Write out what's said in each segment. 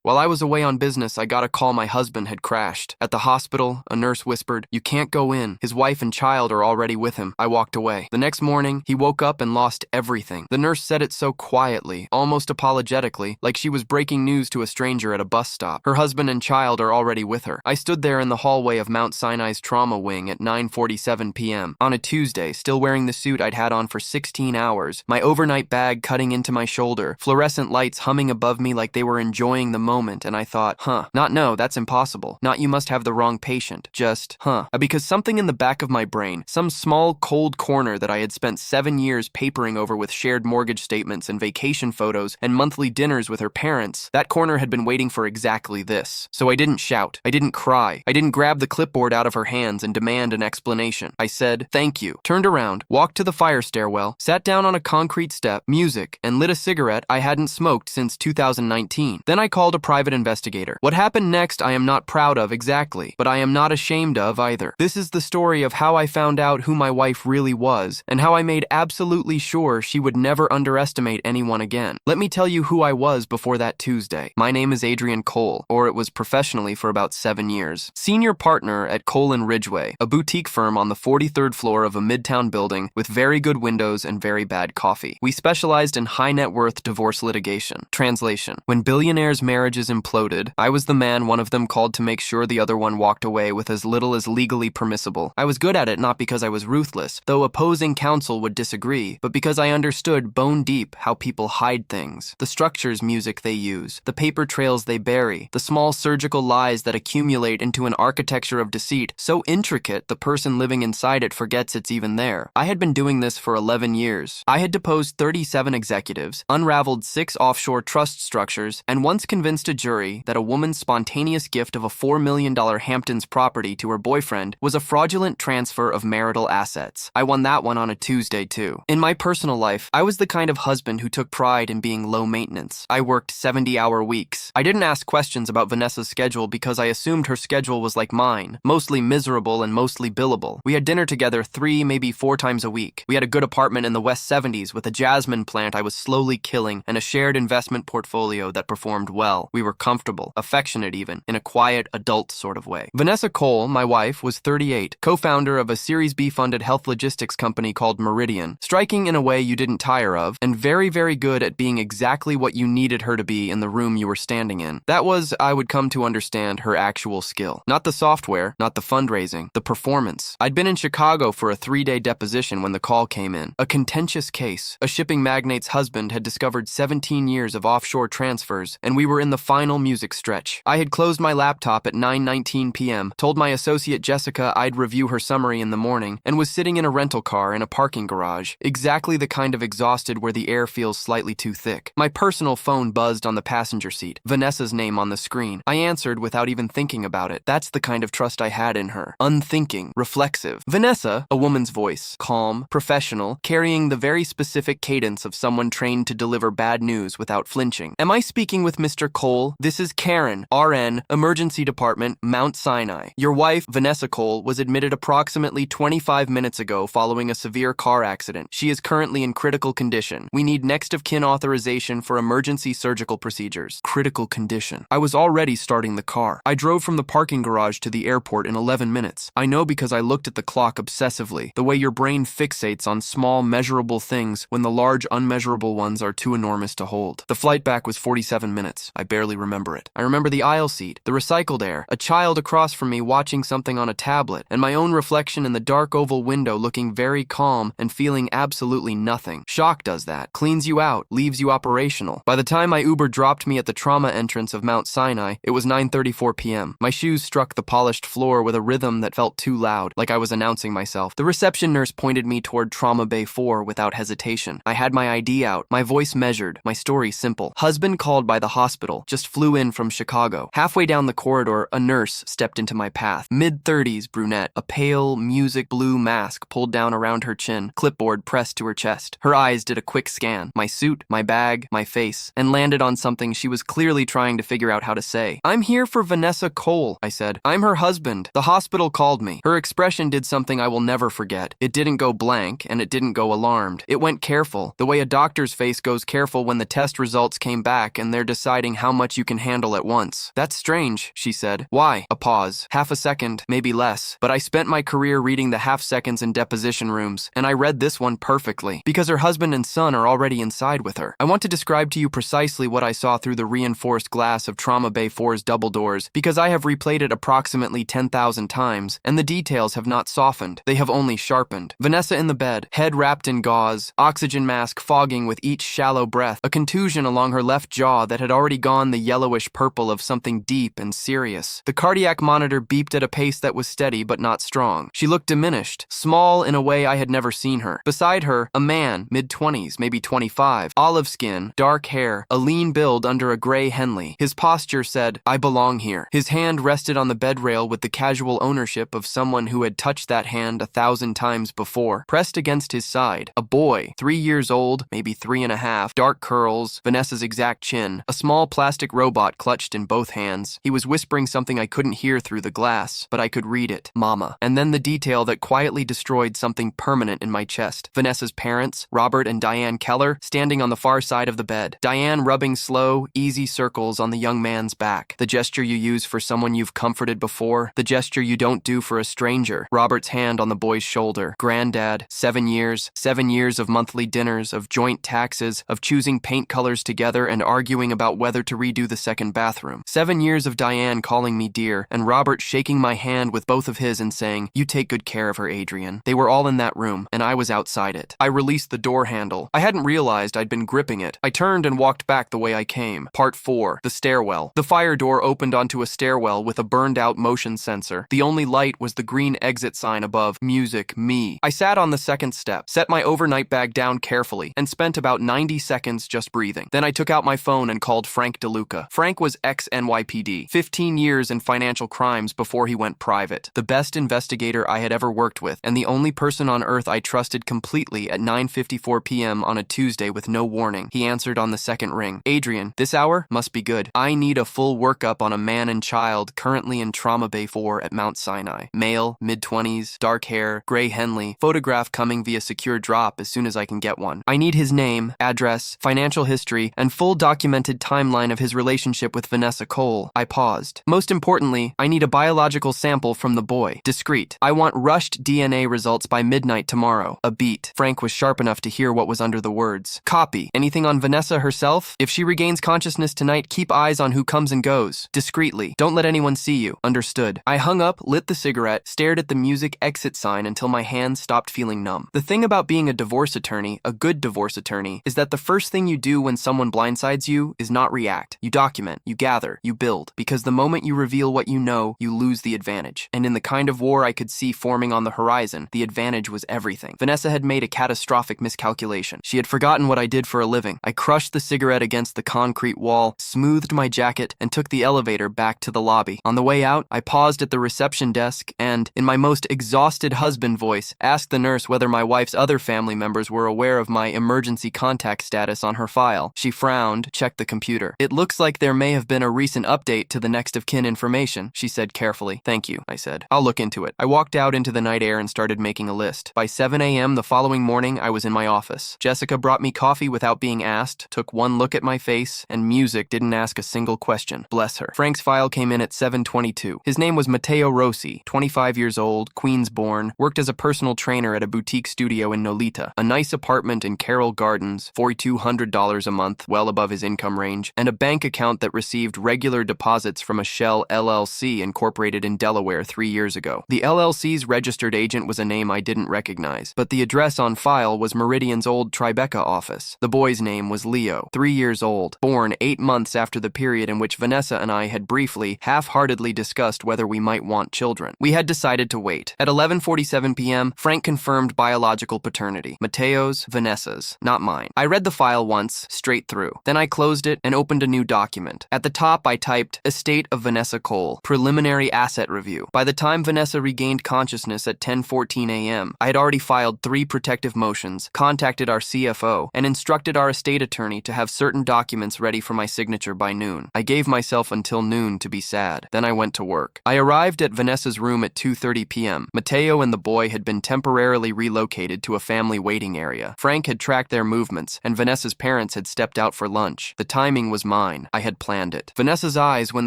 While I was away on business, I got a call my husband had crashed. At the hospital, a nurse whispered, "You can't go in. His wife and child are already with him." I walked away. The next morning, he woke up and lost everything. The nurse said it so quietly, almost apologetically, like she was breaking news to a stranger at a bus stop. Her husband and child are already with her. I stood there in the hallway of Mount Sinai's trauma wing at 9:47 p.m. on a Tuesday, still wearing the suit I'd had on for 16 hours, my overnight bag cutting into my shoulder, fluorescent lights humming above me like they were enjoying the moment, and I thought, not no, that's impossible. Not you must have the wrong patient. Just, because something in the back of my brain, some small cold corner that I had spent 7 years papering over with shared mortgage statements and vacation photos and monthly dinners with her parents, that corner had been waiting for exactly this. So I didn't shout. I didn't cry. I didn't grab the clipboard out of her hands and demand an explanation. I said, "Thank you," turned around, walked to the fire stairwell, sat down on a concrete step, music, and lit a cigarette I hadn't smoked since 2019. Then I called a private investigator. What happened next I am not proud of exactly, but I am not ashamed of either. This is the story of how I found out who my wife really was, and how I made absolutely sure she would never underestimate anyone again. Let me tell you who I was before that Tuesday. My name is Adrian Cole, or it was professionally for about 7 years. Senior partner at Cole & Ridgway, a boutique firm on the 43rd floor of a midtown building with very good windows and very bad coffee. We specialized in high net worth divorce litigation. Translation: when billionaires' marriages imploded, I was the man one of them called to make sure the other one walked away with as little as legally permissible. I was good at it not because I was ruthless, though opposing counsel would disagree, but because I understood bone deep how people hide things, the structures music they use, the paper trails they bury, the small surgical lies that accumulate into an architecture of deceit so intricate the person living inside it forgets it's even there. I had been doing this for 11 years. I had deposed 37 executives, unraveled 6 offshore trust structures, and once convinced a jury that a woman's spontaneous gift of a $4 million Hamptons property to her boyfriend was a fraudulent transfer of marital assets. I won that one on a Tuesday too. In my personal life, I was the kind of husband who took pride in being low maintenance. I worked 70-hour weeks. I didn't ask questions about Vanessa's schedule because I assumed her schedule was like mine, mostly miserable and mostly billable. We had dinner together 3, maybe 4 times a week. We had a good apartment in the West 70s with a jasmine plant I was slowly killing and a shared investment portfolio that performed well. We were comfortable, affectionate even, in a quiet, adult sort of way. Vanessa Cole, my wife, was 38, co-founder of a Series B funded health logistics company called Meridian, striking in a way you didn't tire of, and very, very good at being exactly what you needed her to be in the room you were standing in. That was, I would come to understand, her actual skill. Not the software, not the fundraising, the performance. I'd been in Chicago for a 3-day deposition when the call came in. A contentious case. A shipping magnate's husband had discovered 17 years of offshore transfers, and we were in the final music stretch. I had closed my laptop at 9:19 p.m., told my associate Jessica I'd review her summary in the morning, and was sitting in a rental car in a parking garage, exactly the kind of exhausted where the air feels slightly too thick. My personal phone buzzed on the passenger seat, Vanessa's name on the screen. I answered without even thinking about it. That's the kind of trust I had in her. Unthinking, reflexive. Vanessa, a woman's voice, calm, professional, carrying the very specific cadence of someone trained to deliver bad news without flinching. "Am I speaking with Mr. Cole? This is Karen, RN, Emergency Department, Mount Sinai. Your wife, Vanessa Cole, was admitted approximately 25 minutes ago following a severe car accident. She is currently in critical condition. We need next of kin authorization for emergency surgical procedures." Critical condition. I was already starting the car. I drove from the parking garage to the airport in 11 minutes. I know because I looked at the clock obsessively, the way your brain fixates on small, measurable things when the large, unmeasurable ones are too enormous to hold. The flight back was 47 minutes. I barely remember it. I remember the aisle seat, the recycled air, a child across from me watching something on a tablet, and my own reflection in the dark oval window looking very calm and feeling absolutely nothing. Shock does that. Cleans you out, leaves you operational. By the time my Uber dropped me at the trauma entrance of Mount Sinai, it was 9:34 p.m. My shoes struck the polished floor with a rhythm that felt too loud, like I was announcing myself. The reception nurse pointed me toward Trauma Bay 4 without hesitation. I had my ID out, my voice measured, my story simple. Husband called by the hospital, just flew in from Chicago. Halfway down the corridor, a nurse stepped into my path. Mid-30s brunette, a pale, music blue mask pulled down around her chin, clipboard pressed to her chest. Her eyes did a quick scan, my suit, my bag, my face, and landed on something she was clearly trying to figure out how to say. "I'm here for Vanessa Cole," I said. "I'm her husband. The hospital called me." Her expression did something I will never forget. It didn't go blank, and it didn't go alarmed. It went careful, the way a doctor's face goes careful when the test results came back and they're deciding how much you can handle at once. That's strange, she said. Why? A pause. Half a second, maybe less. But I spent my career reading the half seconds in deposition rooms, and I read this one perfectly. Because her husband and son are already inside with her. I want to describe to you precisely what I saw through the reinforced glass of Trauma Bay 4's double doors, because I have replayed it approximately 10,000 times, and the details have not softened. They have only sharpened. Vanessa in the bed, head wrapped in gauze, oxygen mask fogging with each shallow breath, a contusion along her left jaw that had already gone the yellowish purple of something deep and serious. The cardiac monitor beeped at a pace that was steady but not strong. She looked diminished, small in a way I had never seen her. Beside her, a man, mid-20s, maybe 25, olive skin, dark hair, a lean build under a gray Henley. His posture said, "I belong here." His hand rested on the bed rail with the casual ownership of someone who had touched that hand 1,000 times before. Pressed against his side, a boy, 3 years old, maybe 3.5, dark curls, Vanessa's exact chin, a small plastic robot clutched in both hands. He was whispering something I couldn't hear through the glass, but I could read it. Mama. And then the detail that quietly destroyed something permanent in my chest. Vanessa's parents, Robert and Diane Keller, standing on the far side of the bed. Diane rubbing slow, easy circles on the young man's back. The gesture you use for someone you've comforted before. The gesture you don't do for a stranger. Robert's hand on the boy's shoulder. Granddad, 7 years. 7 years of monthly dinners, of joint taxes, of choosing paint colors together and arguing about whether to redo the second bathroom. 7 years of Diane calling me dear, and Robert shaking my hand with both of his and saying, "You take good care of her, Adrian." They were all in that room, and I was outside it. I released the door handle. I hadn't realized I'd been gripping it. I turned and walked back the way I came. Part 4. The stairwell. The fire door opened onto a stairwell with a burned-out motion sensor. The only light was the green exit sign above, "Music, me." I sat on the second step, set my overnight bag down carefully, and spent about 90 seconds just breathing. Then I took out my phone and called Frank DeLuca. Frank was ex-NYPD, 15 years in financial crimes before he went private. The best investigator I had ever worked with, and the only person on earth I trusted completely at 9:54 p.m. on a Tuesday with no warning. He answered on the second ring. "Adrian, this hour must be good. I need a full workup on a man and child currently in Trauma Bay 4 at Mount Sinai. Male, mid-20s, dark hair, gray Henley, photograph coming via secure drop as soon as I can get one. I need his name, address, financial history, and full documented timeline of his relationship with Vanessa Cole." I paused. "Most importantly, I need a biological sample from the boy. Discreet. I want rushed DNA results by midnight tomorrow." A beat. Frank was sharp enough to hear what was under the words. "Copy. Anything on Vanessa herself? If she regains consciousness tonight, keep eyes on who comes and goes. Discreetly. Don't let anyone see you. Understood." I hung up, lit the cigarette, stared at the music exit sign until my hands stopped feeling numb. The thing about being a divorce attorney, a good divorce attorney, is that the first thing you do when someone blindsides you is not react. You document, you gather, you build. Because the moment you reveal what you know, you lose the advantage. And in the kind of war I could see forming on the horizon, the advantage was everything. Vanessa had made a catastrophic miscalculation. She had forgotten what I did for a living. I crushed the cigarette against the concrete wall, smoothed my jacket, and took the elevator back to the lobby. On the way out, I paused at the reception desk and, in my most exhausted husband voice, asked the nurse whether my wife's other family members were aware of my emergency contact status on her file. She frowned, checked the computer. "It looks like there may have been a recent update to the next of kin information," she said carefully. "Thank you," I said. "I'll look into it." I walked out into the night air and started making a list. By 7 a.m. the following morning, I was in my office. Jessica brought me coffee without being asked, took one look at my face, and music didn't ask a single question. Bless her. Frank's file came in at 7:22. His name was Matteo Rossi, 25 years old, Queens-born, worked as a personal trainer at a boutique studio in Nolita, a nice apartment in Carroll Gardens, $4,200 a month, well above his income range, and a bank account that received regular deposits from a Shell LLC incorporated in Delaware 3 years ago. The LLC's registered agent was a name I didn't recognize, but the address on file was Meridian's old Tribeca office. The boy's name was Leo, 3 years old, born 8 months after the period in which Vanessa and I had briefly, half-heartedly discussed whether we might want children. We had decided to wait. At 11:47 p.m., Frank confirmed biological paternity. Matteo's, Vanessa's, not mine. I read the file once, straight through. Then I closed it and opened a new document. At the top, I typed, "Estate of Vanessa Cole, preliminary asset review." By the time Vanessa regained consciousness at 10:14 a.m., I had already filed 3 protective motions, contacted our CFO, and instructed our estate attorney to have certain documents ready for my signature by noon. I gave myself until noon to be sad. Then I went to work. I arrived at Vanessa's room at 2:30 p.m. Matteo and the boy had been temporarily relocated to a family waiting area. Frank had tracked their movements, and Vanessa's parents had stepped out for lunch. The timing was mine. mine. I had planned it. Vanessa's eyes, when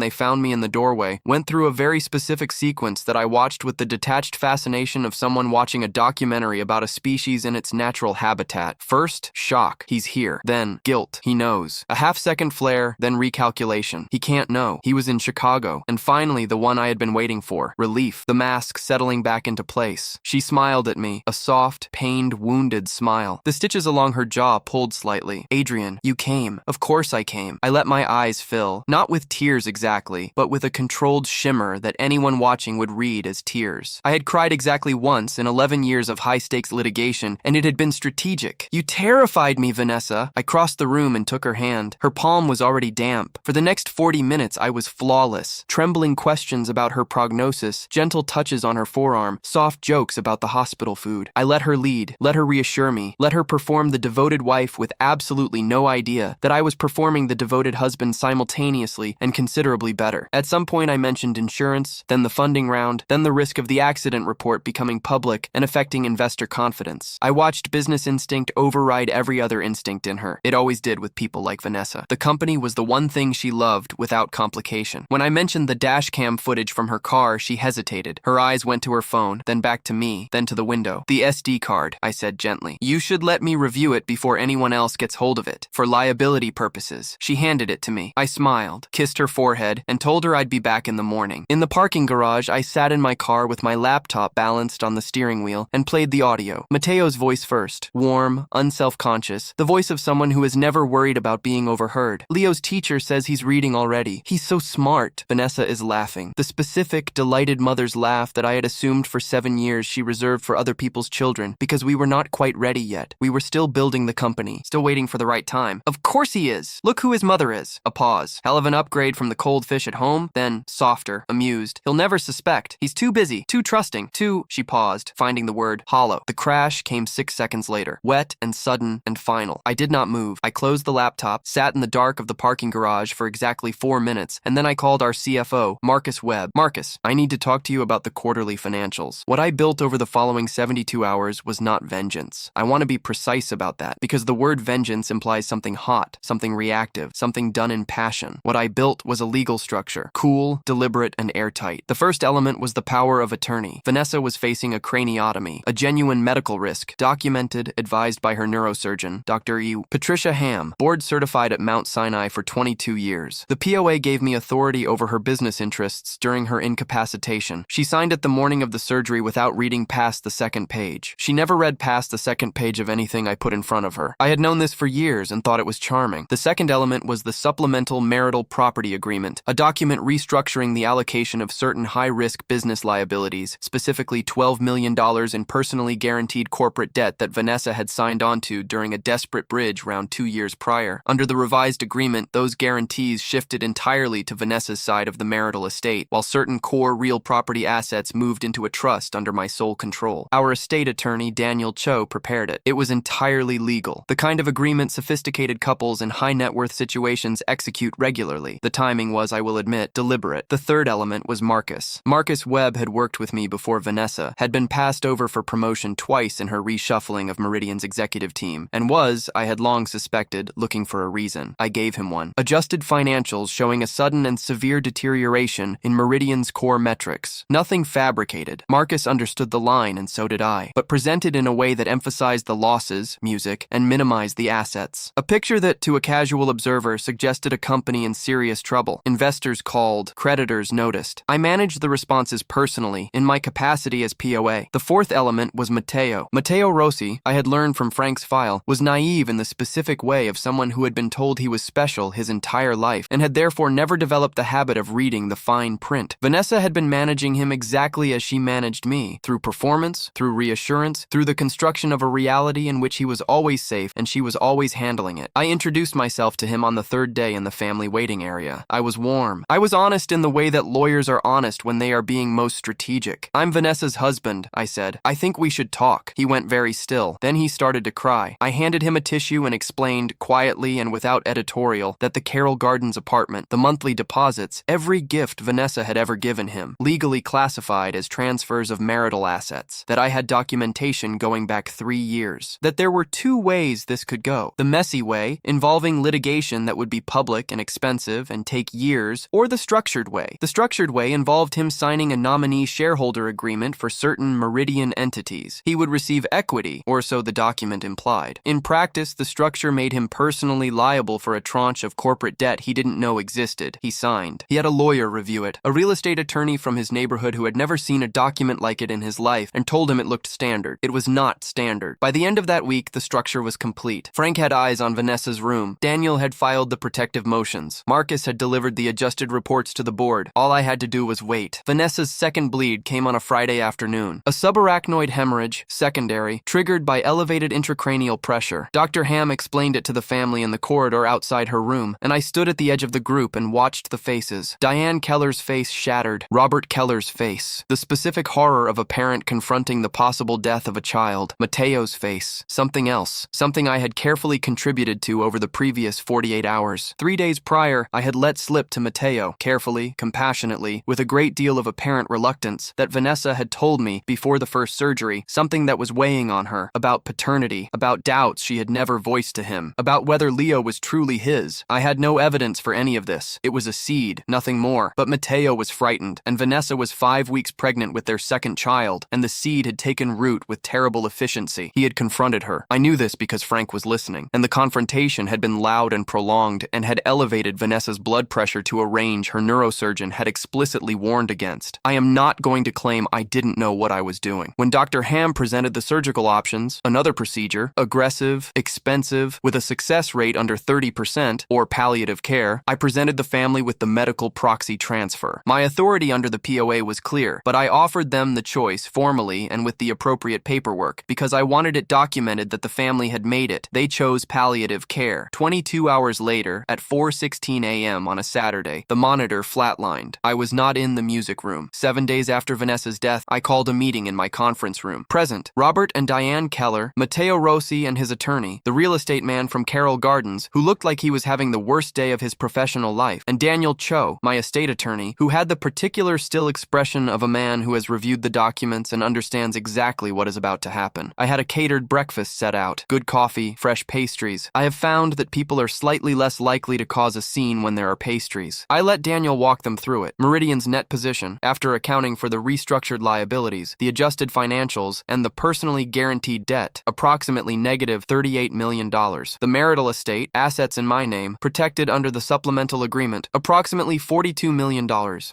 they found me in the doorway, went through a very specific sequence that I watched with the detached fascination of someone watching a documentary about a species in its natural habitat. First, shock. He's here. Then, guilt. He knows. A half-second flare, then recalculation. He can't know. He was in Chicago. And finally, the one I had been waiting for. Relief. The mask settling back into place. She smiled at me. A soft, pained, wounded smile. The stitches along her jaw pulled slightly. Adrian, you came. Of course I came. I let my eyes fill. Not with tears exactly, but with a controlled shimmer that anyone watching would read as tears. I had cried exactly once in 11 years of high-stakes litigation, and it had been strategic. You terrified me, Vanessa. I crossed the room and took her hand. Her palm was already damp. For the next 40 minutes, I was flawless. Trembling questions about her prognosis, gentle touches on her forearm, soft jokes about the hospital food. I let her lead, let her reassure me, let her perform the devoted wife with absolutely no idea that I was performing the devoted husband simultaneously and considerably better. At some point I mentioned insurance, then the funding round, then the risk of the accident report becoming public and affecting investor confidence. I watched business instinct override every other instinct in her. It always did with people like Vanessa. The company was the one thing she loved without complication. When I mentioned the dash cam footage from her car, she hesitated. Her eyes went to her phone, then back to me, then to the window. The SD card, I said gently. You should let me review it before anyone else gets hold of it. For liability purposes. She handed it to me. I smiled, kissed her forehead, and told her I'd be back in the morning. In the parking garage, I sat in my car with my laptop balanced on the steering wheel and played the audio. Mateo's voice first. Warm, unself-conscious, the voice of someone who is never worried about being overheard. Leo's teacher says he's reading already. He's so smart. Vanessa is laughing. The specific, delighted mother's laugh that I had assumed for 7 years she reserved for other people's children because we were not quite ready yet. We were still building the company, still waiting for the right time. Of course he is. Look who his mother is. A pause. Hell of an upgrade from the cold fish at home. Then, softer, amused. He'll never suspect. He's too busy, too trusting, too... She paused, finding the word hollow. The crash came 6 seconds later. Wet and sudden and final. I did not move. I closed the laptop, sat in the dark of the parking garage for exactly 4 minutes, and then I called our CFO, Marcus Webb. Marcus, I need to talk to you about the quarterly financials. What I built over the following 72 hours was not vengeance. I want to be precise about that, because the word vengeance implies something hot, something reactive, something done in passion. What I built was a legal structure, cool, deliberate, and airtight. The first element was the power of attorney. Vanessa was facing a craniotomy, a genuine medical risk, documented, advised by her neurosurgeon, Dr. E. Patricia Ham, board certified at Mount Sinai for 22 years. The POA gave me authority over her business interests during her incapacitation. She signed it the morning of the surgery without reading past the second page. She never read past the second page of anything I put in front of her. I had known this for years and thought it was charming. The second element was the supplemental marital property agreement, a document restructuring the allocation of certain high-risk business liabilities, specifically $12 million in personally guaranteed corporate debt that Vanessa had signed onto during a desperate bridge round 2 years prior. Under the revised agreement, those guarantees shifted entirely to Vanessa's side of the marital estate, while certain core real property assets moved into a trust under my sole control. Our estate attorney, Daniel Cho, prepared it. It was entirely legal, the kind of agreement sophisticated couples in high-net-worth situations execute regularly. The timing was, I will admit, deliberate. The third element was Marcus. Marcus Webb had worked with me before Vanessa, had been passed over for promotion twice in her reshuffling of Meridian's executive team, and was, I had long suspected, looking for a reason. I gave him one. Adjusted financials showing a sudden and severe deterioration in Meridian's core metrics. Nothing fabricated. Marcus understood the line, and so did I, but presented in a way that emphasized the losses, music, and minimized the assets. A picture that, to a casual observer, suggested a company in serious trouble. Investors called, creditors noticed. I managed the responses personally, in my capacity as POA. The fourth element was Matteo. Matteo Rossi, I had learned from Frank's file, was naive in the specific way of someone who had been told he was special his entire life, and had therefore never developed the habit of reading the fine print. Vanessa had been managing him exactly as she managed me, through performance, through reassurance, through the construction of a reality in which he was always safe and she was always handling it. I introduced myself to him on the third day in the family waiting area. I was warm. I was honest in the way that lawyers are honest when they are being most strategic. I'm Vanessa's husband, I said. I think we should talk. He went very still. Then he started to cry. I handed him a tissue and explained, quietly and without editorial, that the Carroll Gardens apartment, the monthly deposits, every gift Vanessa had ever given him, legally classified as transfers of marital assets, that I had documentation going back 3 years, that there were 2 ways this could go. The messy way, involving litigation that would would be public and expensive and take years, or the structured way. The structured way involved him signing a nominee shareholder agreement for certain Meridian entities. He would receive equity, or so the document implied. In practice, the structure made him personally liable for a tranche of corporate debt he didn't know existed. He signed. He had a lawyer review it, a real estate attorney from his neighborhood who had never seen a document like it in his life, and told him it looked standard. It was not standard. By the end of that week, the structure was complete. Frank had eyes on Vanessa's room. Daniel had filed the protective motions. Marcus had delivered the adjusted reports to the board. All I had to do was wait. Vanessa's second bleed came on a Friday afternoon. A subarachnoid hemorrhage, secondary, triggered by elevated intracranial pressure. Dr. Ham explained it to the family in the corridor outside her room, and I stood at the edge of the group and watched the faces. Diane Keller's face shattered. Robert Keller's face. The specific horror of a parent confronting the possible death of a child. Mateo's face. Something else. Something I had carefully contributed to over the previous 48 hours. 3 days prior, I had let slip to Mateo, carefully, compassionately, with a great deal of apparent reluctance, that Vanessa had told me, before the first surgery, something that was weighing on her, about paternity, about doubts she had never voiced to him, about whether Leo was truly his. I had no evidence for any of this. It was a seed, nothing more. But Mateo was frightened, and Vanessa was 5 weeks pregnant with their second child, and the seed had taken root with terrible efficiency. He had confronted her. I knew this because Frank was listening, and the confrontation had been loud and prolonged and had elevated Vanessa's blood pressure to a range her neurosurgeon had explicitly warned against. I am not going to claim I didn't know what I was doing. When Dr. Ham presented the surgical options, another procedure, aggressive, expensive, with a success rate under 30%, or palliative care, I presented the family with the medical proxy transfer. My authority under the POA was clear, but I offered them the choice formally and with the appropriate paperwork because I wanted it documented that the family had made it. They chose palliative care. 22 hours later, at 4:16 a.m. on a Saturday, the monitor flatlined. I was not in the music room. 7 days after Vanessa's death, I called a meeting in my conference room. Present, Robert and Diane Keller, Matteo Rossi and his attorney, the real estate man from Carroll Gardens, who looked like he was having the worst day of his professional life, and Daniel Cho, my estate attorney, who had the particular still expression of a man who has reviewed the documents and understands exactly what is about to happen. I had a catered breakfast set out, good coffee, fresh pastries. I have found that people are slightly less likely to cause a scene when there are pastries. I let Daniel walk them through it. Meridian's net position, after accounting for the restructured liabilities, the adjusted financials, and the personally guaranteed debt, approximately negative $38 million. The marital estate, assets in my name, protected under the supplemental agreement, approximately $42 million.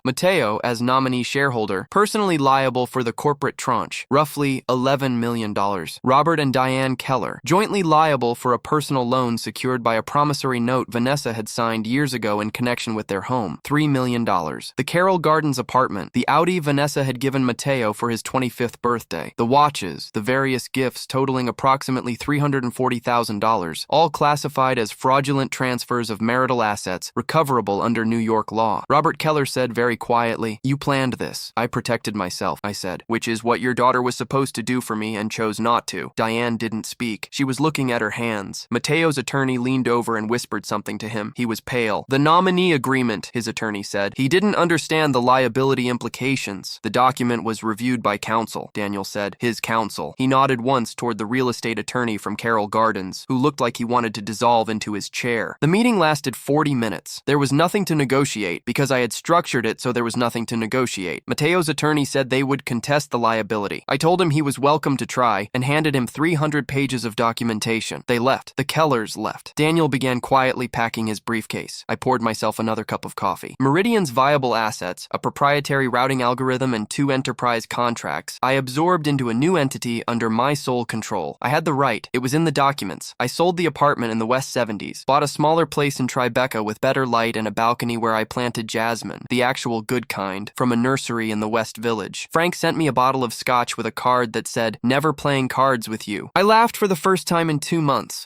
Mateo, as nominee shareholder, personally liable for the corporate tranche, roughly $11 million. Robert and Diane Keller, jointly liable for a personal loan secured by a promissory note Vanessa had signed years ago in connection with their home, $3 million. The Carroll Gardens apartment, the Audi Vanessa had given Mateo for his 25th birthday, the watches, the various gifts totaling approximately $340,000, all classified as fraudulent transfers of marital assets recoverable under New York law. Robert Keller said very quietly, "You planned this." "I protected myself," I said, "which is what your daughter was supposed to do for me and chose not to." Diane didn't speak. She was looking at her hands. Mateo's attorney leaned over and whispered something to him. He was pale. "The nominee agreement," his attorney said. "He didn't understand the liability implications." "The document was reviewed by counsel," Daniel said. "His counsel." He nodded once toward the real estate attorney from Carroll Gardens, who looked like he wanted to dissolve into his chair. The meeting lasted 40 minutes. There was nothing to negotiate because I had structured it so there was nothing to negotiate. Mateo's attorney said they would contest the liability. I told him he was welcome to try and handed him 300 pages of documentation. They left. The Kellers left. Daniel began quietly packing his briefcase. I poured myself another cup of coffee. Meridian's viable assets, a proprietary routing algorithm and 2 enterprise contracts, I absorbed into a new entity under my sole control. I had the right. It was in the documents. I sold the apartment in the West 70s, bought a smaller place in Tribeca with better light and a balcony where I planted jasmine, the actual good kind, from a nursery in the West Village. Frank sent me a bottle of scotch with a card that said, "Never playing cards with you." I laughed for the first time in 2 months.